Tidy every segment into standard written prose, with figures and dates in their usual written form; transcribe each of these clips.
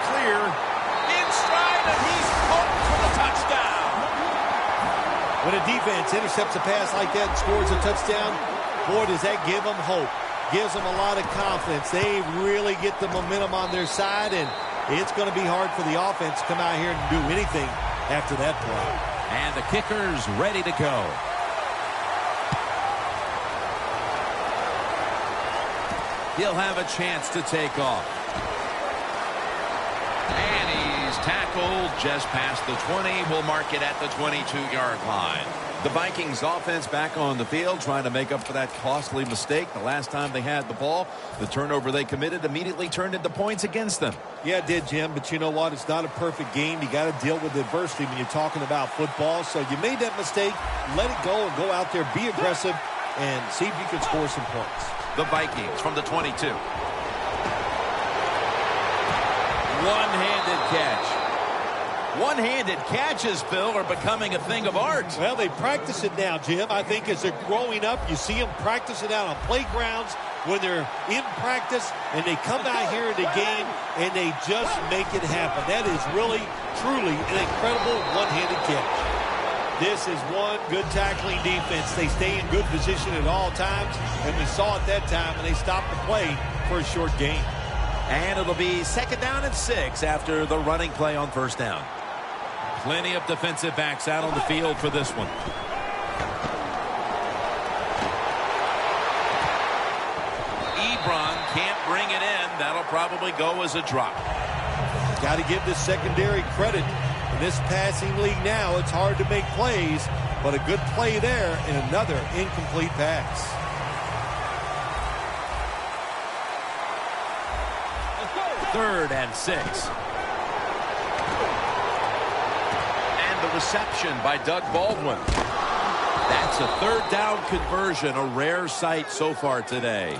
clear. In stride, and he's caught for the touchdown. When a defense intercepts a pass like that and scores a touchdown, boy, does that give them hope. Gives them a lot of confidence. They really get the momentum on their side, and it's going to be hard for the offense to come out here and do anything after that play. And the kicker's ready to go. He'll have a chance to take off. And he's tackled just past the 20. We'll mark it at the 22-yard line. The Vikings offense back on the field trying to make up for that costly mistake. The last time they had the ball, the turnover they committed immediately turned into points against them. Yeah, it did, Jim, but you know what? It's not a perfect game. You got to deal with adversity when you're talking about football. So you made that mistake. Let it go and go out there, be aggressive, and see if you can score some points. The Vikings from the 22. One-handed catch. One-handed catches, Bill, are becoming a thing of art. Well, they practice it now, Jim. I think as they're growing up, you see them practice it out on playgrounds when they're in practice, and they come out here in the game, and they just make it happen. That is really, truly an incredible one-handed catch. This is one good tackling defense. They stay in good position at all times, and we saw it that time when they stopped the play for a short gain. And it'll be 2nd down and 6 after the running play on 1st down. Plenty of defensive backs out on the field for this one. Ebron can't bring it in. That'll probably go as a drop. Got to give this secondary credit. In this passing league now, it's hard to make plays, but a good play there and another incomplete pass. Third and 6. And the reception by Doug Baldwin. That's a 3rd down conversion, a rare sight so far today.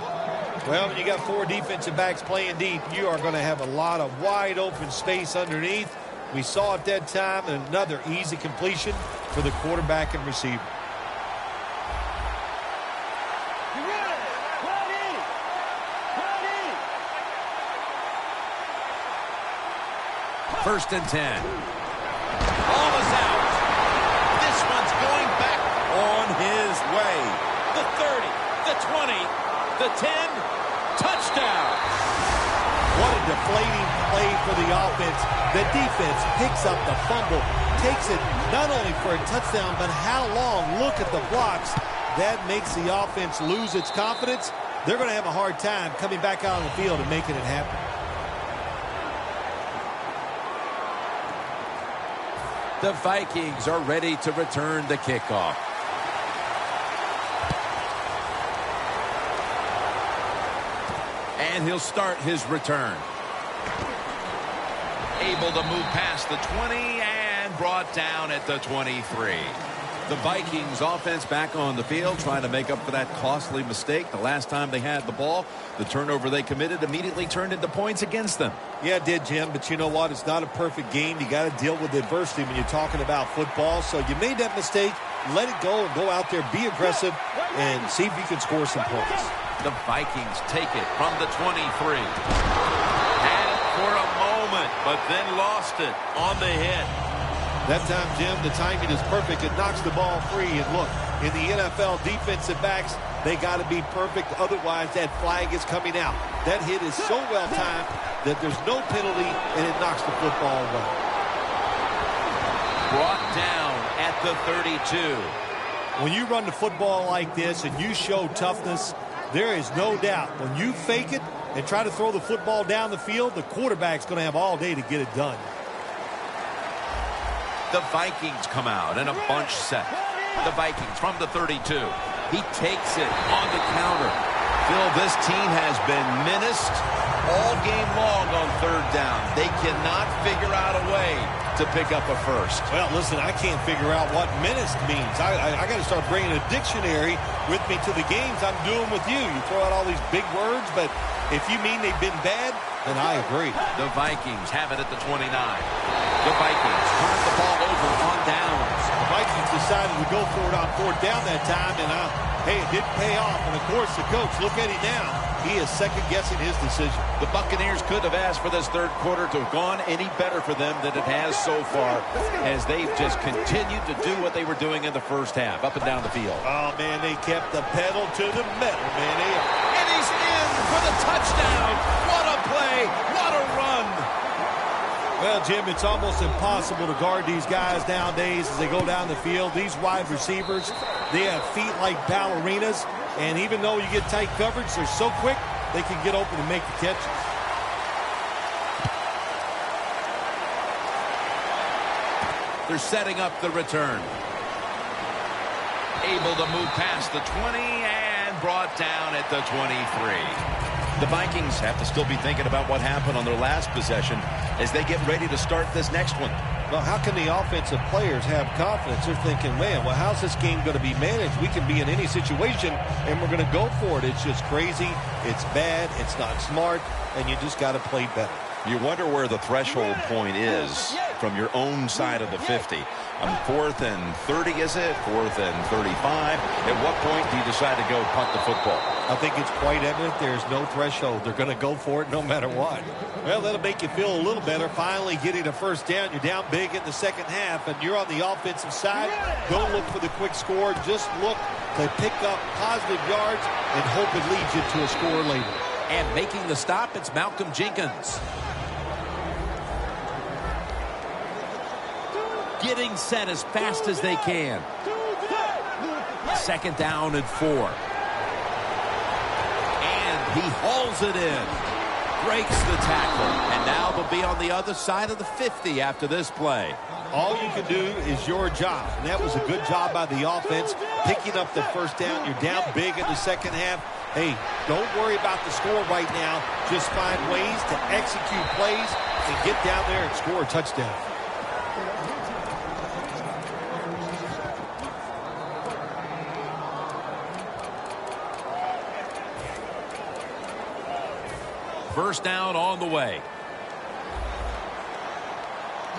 Well, when you got 4 defensive backs playing deep, you are going to have a lot of wide open space underneath. We saw at that time another easy completion for the quarterback and receiver. First and 10. Ball is out. This one's going back on his way. The 30, the 20, the 10. Touchdown. What a deflating play for the offense. The defense picks up the fumble, takes it not only for a touchdown, but how long? Look at the blocks. That makes the offense lose its confidence. They're going to have a hard time coming back out on the field and making it happen. The Vikings are ready to return the kickoff. And he'll start his return. Able to move past the 20 and brought down at the 23. The Vikings offense back on the field trying to make up for that costly mistake. The last time they had the ball, the turnover they committed immediately turned into points against them. Yeah, it did, Jim, but you know what? It's not a perfect game. You got to deal with adversity when you're talking about football. So you made that mistake. Let it go and go out there, be aggressive, and see if you can score some points. The Vikings take it from the 23. Had it for a moment, but then lost it on the hit. That time, Jim, the timing is perfect. It knocks the ball free. And look, in the NFL, defensive backs, they got to be perfect. Otherwise, that flag is coming out. That hit is so well timed that there's no penalty, and it knocks the football away. Brought down at the 32. When you run the football like this and you show toughness, there is no doubt when you fake it and try to throw the football down the field, the quarterback's going to have all day to get it done. The Vikings come out in a bunch set. The Vikings from the 32. He takes it on the counter. Phil, this team has been menaced all game long on 3rd down. They cannot figure out a way to pick up a first. Well, listen, I can't figure out what menaced means. I got to start bringing a dictionary with me to the games I'm doing with you. You throw out all these big words, but if you mean they've been bad, then I agree. The Vikings have it at the 29. The Vikings turn the ball over on downs. The Vikings decided to go for it on 4th down that time, and hey, it didn't pay off. And, of course, the coach, look at him now. he is second-guessing his decision. The Buccaneers could have asked for this third quarter to have gone any better for them than it has so far, as they've just continued to do what they were doing in the first half, up and down the field. Oh, man, they kept the pedal to the metal, man. And he's in for the touchdown. What a play. What a run. Well, Jim, it's almost impossible to guard these guys nowadays as they go down the field. These wide receivers, they have feet like ballerinas, and even though you get tight coverage, they're so quick, they can get open and make the catches. They're setting up the return. Able to move past the 20 and brought down at the 23. The Vikings have to still be thinking about what happened on their last possession as they get ready to start this next one. Well, how can the offensive players have confidence? They're thinking, man, well, how's this game going to be managed? We can be in any situation, and we're going to go for it. It's just crazy. It's bad. It's not smart, and you just got to play better. You wonder where the threshold point is from your own side of the 50. 4th and 30, is it? 4th and 35. At what point do you decide to go punt the football? I think it's quite evident there's no threshold. They're going to go for it no matter what. Well, that'll make you feel a little better. Finally getting a first down. You're down big in the second half, and you're on the offensive side. Don't look for the quick score. Just look to pick up positive yards and hope it leads you to a score later. And making the stop, it's Malcolm Jenkins. Getting set as fast as they can. Second down and 4. And he hauls it in. Breaks the tackle. And now they'll be on the other side of the 50 after this play. All you can do is your job. And that was a good job by the offense, picking up the first down. You're down big in the second half. Hey, don't worry about the score right now. Just find ways to execute plays and get down there and score a touchdown. First down on the way.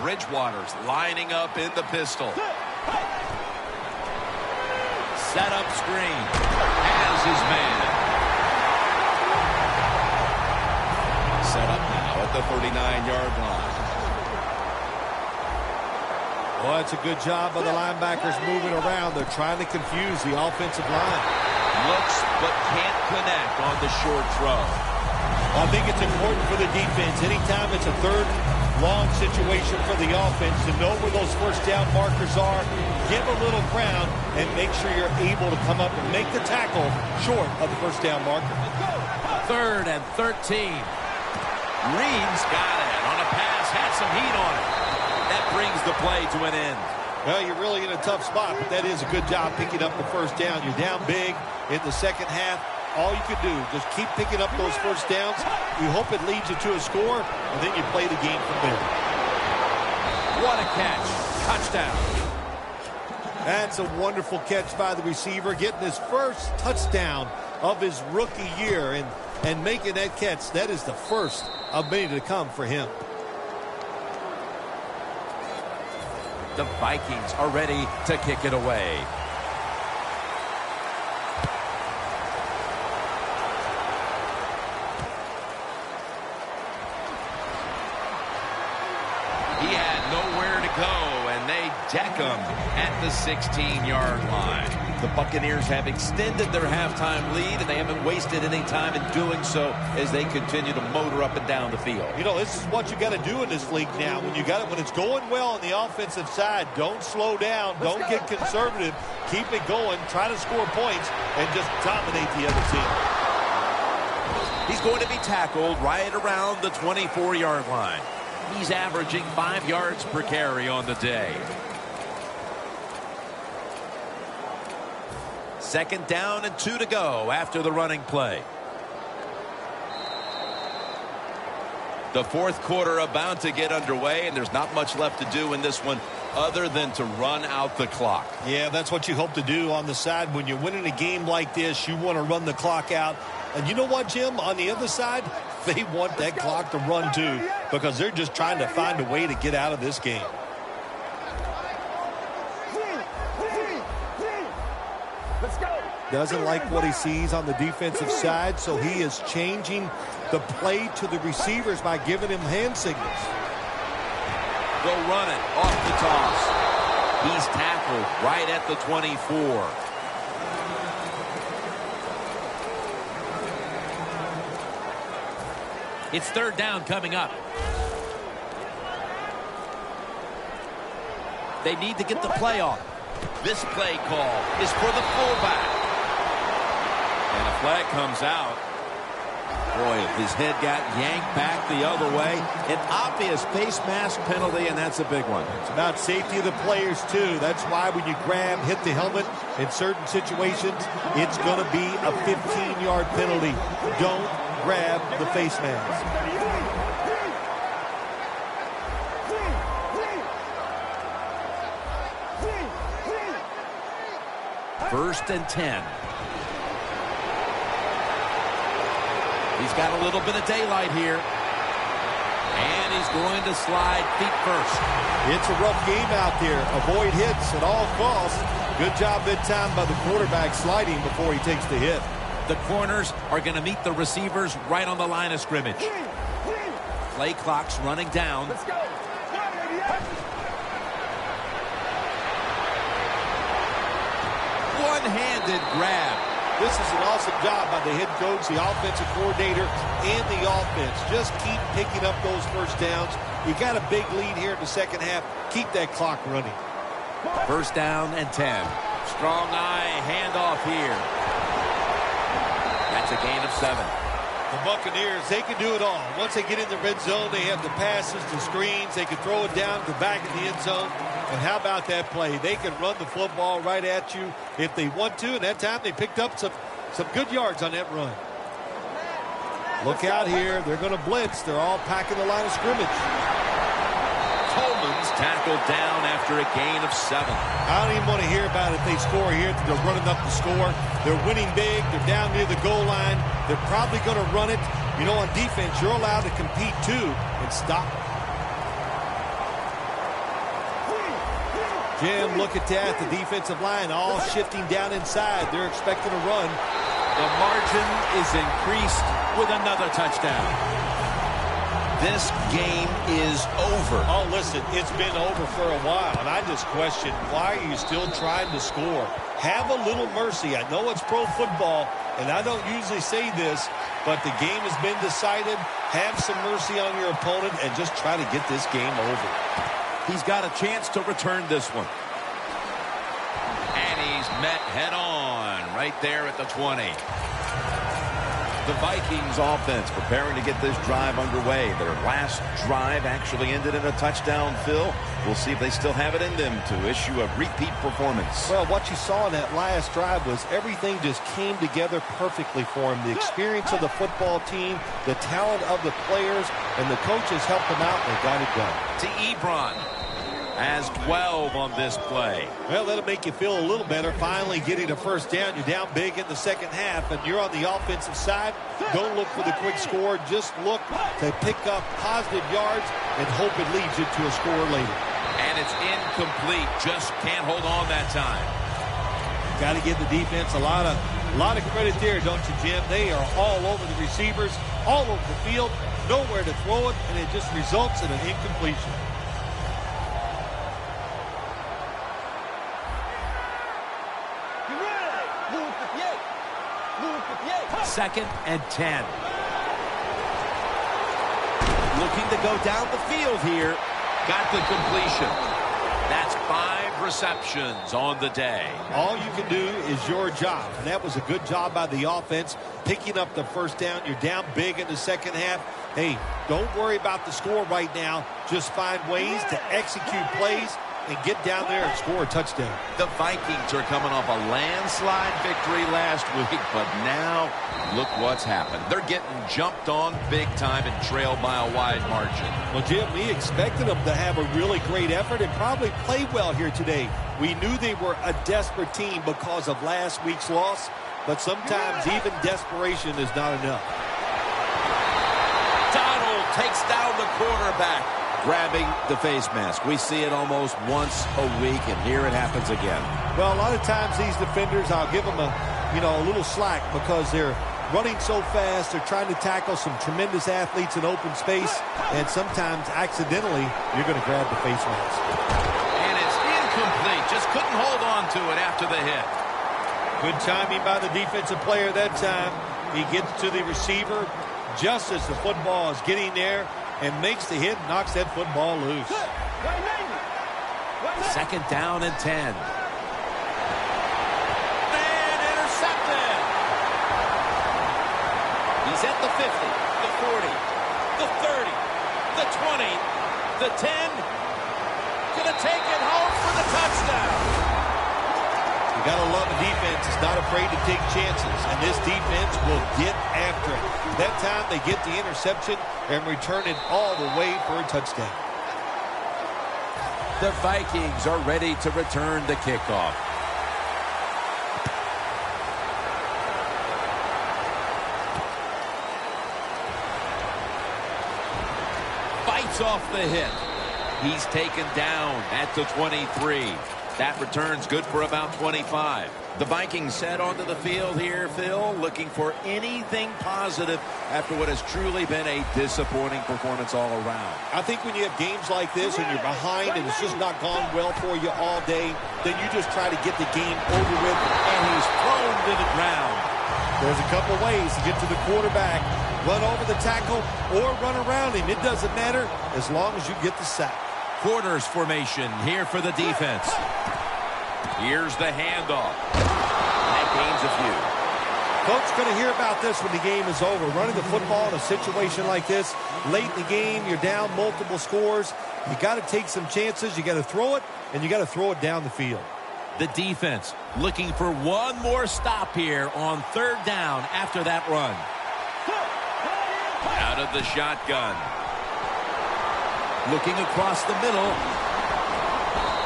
Bridgewater's lining up in the pistol. Set up screen. Has his man. Set up now at the 39-yard line. Well, it's a good job by the linebackers moving around. They're trying to confuse the offensive line. Looks but can't connect on the short throw. I think it's important for the defense. Anytime it's a third long situation for the offense to know where those first down markers are, give a little ground, and make sure you're able to come up and make the tackle short of the first down marker. 3rd and 13. Reed's got it on a pass, had some heat on it. That brings the play to an end. Well, you're really in a tough spot, but that is a good job picking up the first down. You're down big in the second half. All you can do, just keep picking up those first downs. You hope it leads you to a score, and then you play the game from there. What a catch. Touchdown. That's a wonderful catch by the receiver, getting his first touchdown of his rookie year and making that catch. That is the first of many to come for him. The Vikings are ready to kick it away. He had nowhere to go, and they deck him at the 16-yard line. The Buccaneers have extended their halftime lead, and they haven't wasted any time in doing so as they continue to motor up and down the field. You know, this is what you got to do in this league now. When it's going well on the offensive side, don't slow down, don't get conservative, keep it going, try to score points, and just dominate the other team. He's going to be tackled right around the 24-yard line. He's averaging 5 yards per carry on the day. Second down and 2 to go after the running play. The fourth quarter about to get underway, and there's not much left to do in this one other than to run out the clock. Yeah, that's what you hope to do on the side. When you're winning a game like this, you want to run the clock out. And you know what, Jim? On the other side, they want that clock to run too, because they're just trying to find a way to get out of this game. Let's go. Doesn't like what he sees on the defensive side, so he is changing the play to the receivers by giving him hand signals. Go run it off the toss. He's tackled right at the 24. It's third down coming up. They need to get the play off. This play call is for the fullback. And a flag comes out. Boy, his head got yanked back the other way. An obvious face mask penalty, and that's a big one. It's about safety of the players, too. That's why when you grab, hit the helmet in certain situations, it's going to be a 15-yard penalty. Don't grab the face mask. First and 10. He's got a little bit of daylight here. And he's going to slide feet first. It's a rough game out there. Avoid hits at all costs. Good job that time by the quarterback sliding before he takes the hit. The corners are going to meet the receivers right on the line of scrimmage. Play clock's running down. Let's go. One-handed grab. This is an awesome job by the head coach, the offensive coordinator, and the offense. Just keep picking up those first downs. You got a big lead here in the second half. Keep that clock running. First down and 10. Strong eye handoff here. That's a gain of 7. The Buccaneers, they can do it all. Once they get in the red zone, they have the passes, the screens. They can throw it down to the back of the end zone. And how about that play? They can run the football right at you if they want to. And that time they picked up some good yards on that run. Look out here. They're going to blitz. They're all packing the line of scrimmage. Coleman's tackled down after a gain of 7. I don't even want to hear about it if they score here. They're running up the score. They're winning big. They're down near the goal line. They're probably going to run it. You know, on defense, you're allowed to compete too and stop. Jim, look at that. The defensive line all shifting down inside. They're expecting a run. The margin is increased with another touchdown. This game is over. Oh, listen, it's been over for a while, and I just question, why are you still trying to score? Have a little mercy. I know it's pro football, and I don't usually say this, but the game has been decided. Have some mercy on your opponent and just try to get this game over. He's got a chance to return this one. And he's met head-on right there at the 20. The Vikings offense preparing to get this drive underway. Their last drive actually ended in a touchdown, Phil. We'll see if they still have it in them to issue a repeat performance. Well, what you saw in that last drive was everything just came together perfectly for him. The experience of the football team, the talent of the players, and the coaches helped them out, and they got it done. To Ebron. Has 12 on this play. Well, that'll make you feel a little better. Finally getting a first down. You're down big in the second half, and you're on the offensive side. Don't look for the quick score. Just look to pick up positive yards and hope it leads you to a score later. And it's incomplete. Just can't hold on that time. Got to give the defense a lot of credit there, don't you, Jim? They are all over the receivers, all over the field, nowhere to throw it, and it just results in an incompletion. Second and 10. Looking to go down the field here. Got the completion. That's 5 receptions on the day. All you can do is your job, and that was a good job by the offense, picking up the first down. You're down big in the second half. Hey, don't worry about the score right now. Just find ways to execute plays and get down there and score a touchdown. The Vikings are coming off a landslide victory last week, but now look what's happened. They're getting jumped on big time and trailed by a wide margin. Well, Jim, we expected them to have a really great effort and probably play well here today. We knew they were a desperate team because of last week's loss, but sometimes even desperation is not enough. Donald takes down the quarterback, grabbing the face mask. We see it almost once a week, and here it happens again. Well, a lot of times these defenders, I'll give them a a little slack because they're running so fast. They're trying to tackle some tremendous athletes in open space, and sometimes accidentally you're going to grab the face mask. And it's incomplete. Just couldn't hold on to it after the hit. Good timing by the defensive player that time. He gets to the receiver just as the football is getting there and makes the hit and knocks that football loose. Second down and 10. And intercepted. He's at the 50, the 40, the 30, the 20, the 10. Gonna take it home for the touchdown. You got to love a defense that's not afraid to take chances, and this defense will get after it. That time they get the interception and return it all the way for a touchdown. The Vikings are ready to return the kickoff. Fights off the hit. He's taken down at the 23. That return's good for about 25. The Vikings set onto the field here, Phil, looking for anything positive after what has truly been a disappointing performance all around. I think when you have games like this and you're behind and it's just not gone well for you all day, then you just try to get the game over with, And he's thrown to the ground. There's a couple ways to get to the quarterback. Run over the tackle or run around him. It doesn't matter as long as you get the sack. Quarters formation here for the defense. Here's the handoff. That gains a few. Coach going to hear about this when the game is over. Running the football in a situation like this, late in the game, you're down multiple scores. You got to take some chances. You got to throw it, and you got to throw it down the field. The defense looking for one more stop here on third down after that run. Out of the shotgun. Looking across the middle.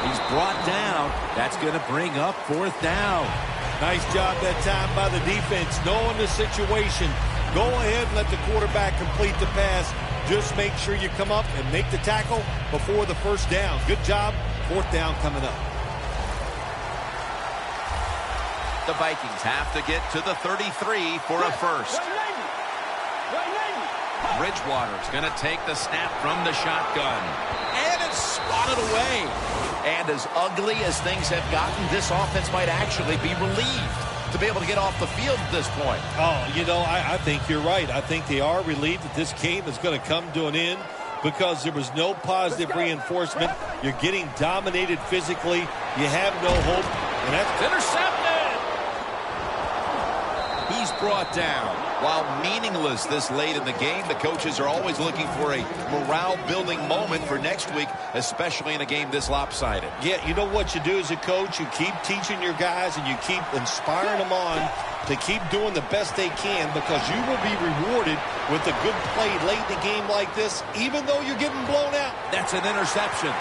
He's brought down. That's going to bring up fourth down. Nice job that time by the defense. Knowing the situation, go ahead and let the quarterback complete the pass. Just make sure you come up and make the tackle before the first down. Good job. Fourth down coming up. The Vikings have to get to the 33 for a first. Bridgewater's going to take the snap from the shotgun. And it's swatted away. And as ugly as things have gotten, this offense might actually be relieved to be able to get off the field at this point. Oh, I think you're right. I think they are relieved that this game is going to come to an end because there was no positive reinforcement. You're getting dominated physically. You have no hope. And that's Intercepted! He's brought down. While meaningless this late in the game, the coaches are always looking for a morale-building moment for next week, especially in a game this lopsided. Yeah, you know what you do as a coach? You keep teaching your guys and you keep inspiring them on to keep doing the best they can because you will be rewarded with a good play late in a game like this, even though you're getting blown out. That's an interception.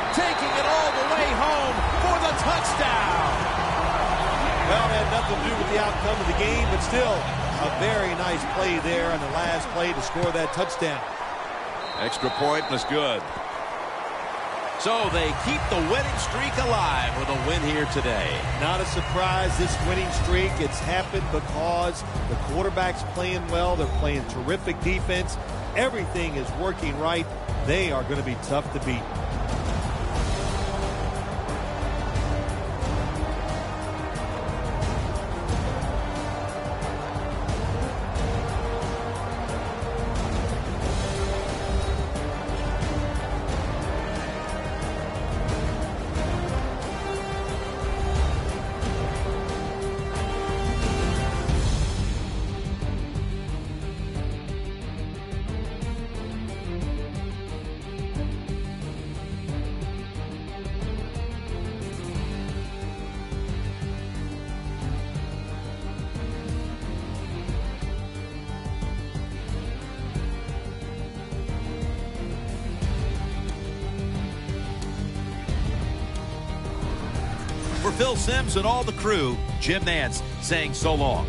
Taking it all the way home for the touchdown. Well, it had nothing to do with the outcome of the game, but still a very nice play there on the last play to score that touchdown. Extra point was good. So they keep the winning streak alive with a win here today. Not a surprise, this winning streak. It's happened because the quarterback's playing well. They're playing terrific defense. Everything is working right. They are going to be tough to beat. For Phil Simms and all the crew, Jim Nantz saying so long.